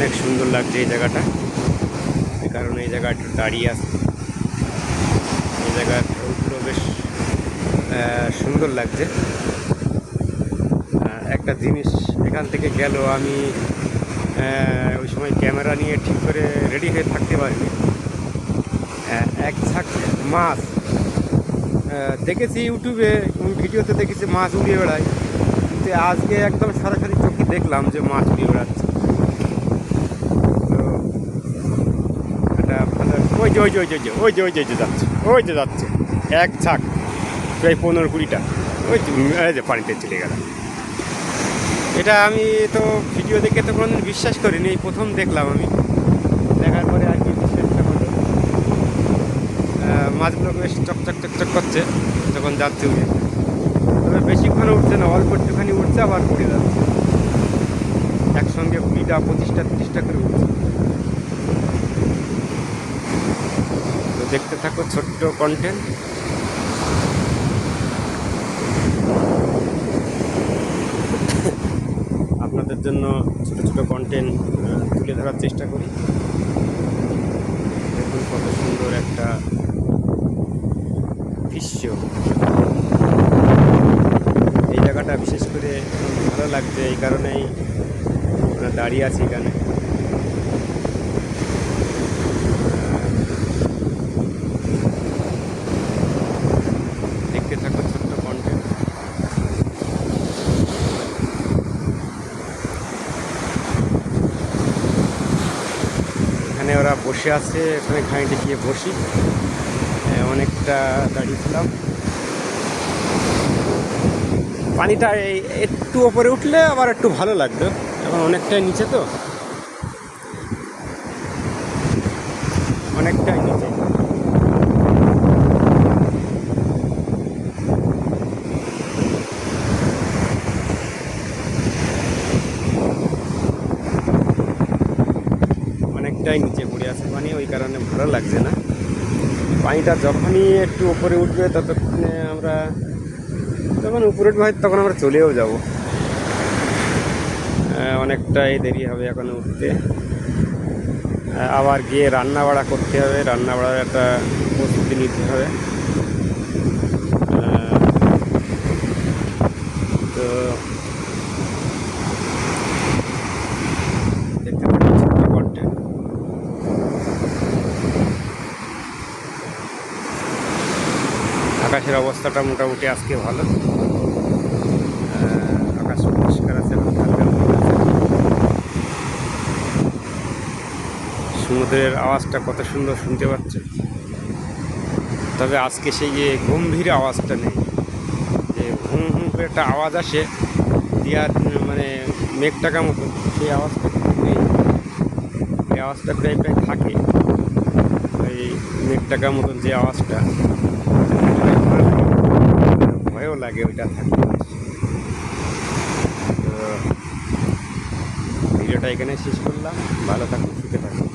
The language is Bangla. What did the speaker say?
অনেক সুন্দর লাগছে এই জায়গাটা, এই কারণে এই জায়গাটা দাঁড়িয়ে আছে। এই জায়গার ঢোলগুলো বেশ সুন্দর লাগছে। একটা জিনিস এখান থেকে গেল, আমি ওই সময় ক্যামেরা নিয়ে ঠিক করে রেডি হয়ে থাকতে পারিনি। এক ঝাঁক মাছ দেখেছি ইউটিউবে, ভিডিওতে দেখেছি মাছ উড়িয়ে বেড়ায়, কিন্তু আজকে একদম সরাসরি চোখে দেখলাম যে মাছ উড়িয়ে বেড়াচ্ছে। তো এটা ভালো। ওই যে ওই যে ওই যে ওই যে ওই যে যাচ্ছে, ওই যে যাচ্ছে এক ঝাঁক প্রায় 15-20টা, ওই যে পানিতে চলে গেল। এটা আমি তো ভিডিও দেখে তো কোনোদিন বিশ্বাস করিনি, এই প্রথম দেখলাম আমি। দেখার পরে আর কি বিশ্বাসটা হলো। মাছগুলো বেশ চকচক চকচক করছে যখন যাচ্ছে উঠে, তবে বেশিক্ষণ উঠছে না, অল্প একটুখানি উঠছে আবার পড়ে যাচ্ছে। একসঙ্গে 20টা 25টা 30টা করে উঠছে। তো দেখতে থাকো ছোট্ট কন্টেন্ট। আপনাদের জন্য ছোটো ছোটো কন্টেন্ট তুলে ধরার চেষ্টা করি। দেখুন কত সুন্দর একটা দৃশ্য। এই জায়গাটা বিশেষ করে ভালো লাগছে, এই কারণেই আমরা দাঁড়িয়ে আছি এখানে। দেখতে থাকো ছোট্ট কন্টেন্ট। এখানে ওরা বসে আছে, এখানে খানিকটা গিয়ে বসি। অনেকটা দাঁড়িয়েছিলাম। পানিটা একটু ওপরে উঠলে আবার একটু ভালো লাগতো, এখন অনেকটাই নিচে, তো অনেকটাই নিচে। অনেকটাই নিচে পড়ে আছে পানি, ওই কারণে ভালো লাগছে না। পানিটা যখনই একটু উপরে উঠবে ততক্ষণে আমরা, যখন উপরে উঠবে তখন আমরা চলেও যাব। অনেকটাই দেরি হবে এখন উঠতে। আবার গিয়ে রান্না বাড়া করতে হবে, রান্না বাড়ার একটা প্রস্তুতি নিতে হবে। তো দেখতে পাচ্ছি ছোট্ট কন্টেন্ট। আকাশের অবস্থাটা মোটামুটি আজকে ভালো, আকাশ পরিষ্কার আছে, সমুদ্রের আওয়াজটা কত সুন্দর শুনতে পাচ্ছে। তবে আজকে সেই যে গম্ভীর আওয়াজটা নেই, যে হুম হুম করে একটা আওয়াজ আসে দিয়ার, মানে মেঘ টাকা মতো, সেই আওয়াজটা নেই। এই আওয়াজটা প্রায় প্রায় থাকে, ওই মেঘ টাকা মতন যে আওয়াজটা, ভয়ও লাগে ওইটা থাকে। তো ভিডিওটা এখানে শেষ করলাম, ভালো থাকুন, সুখে থাকুন।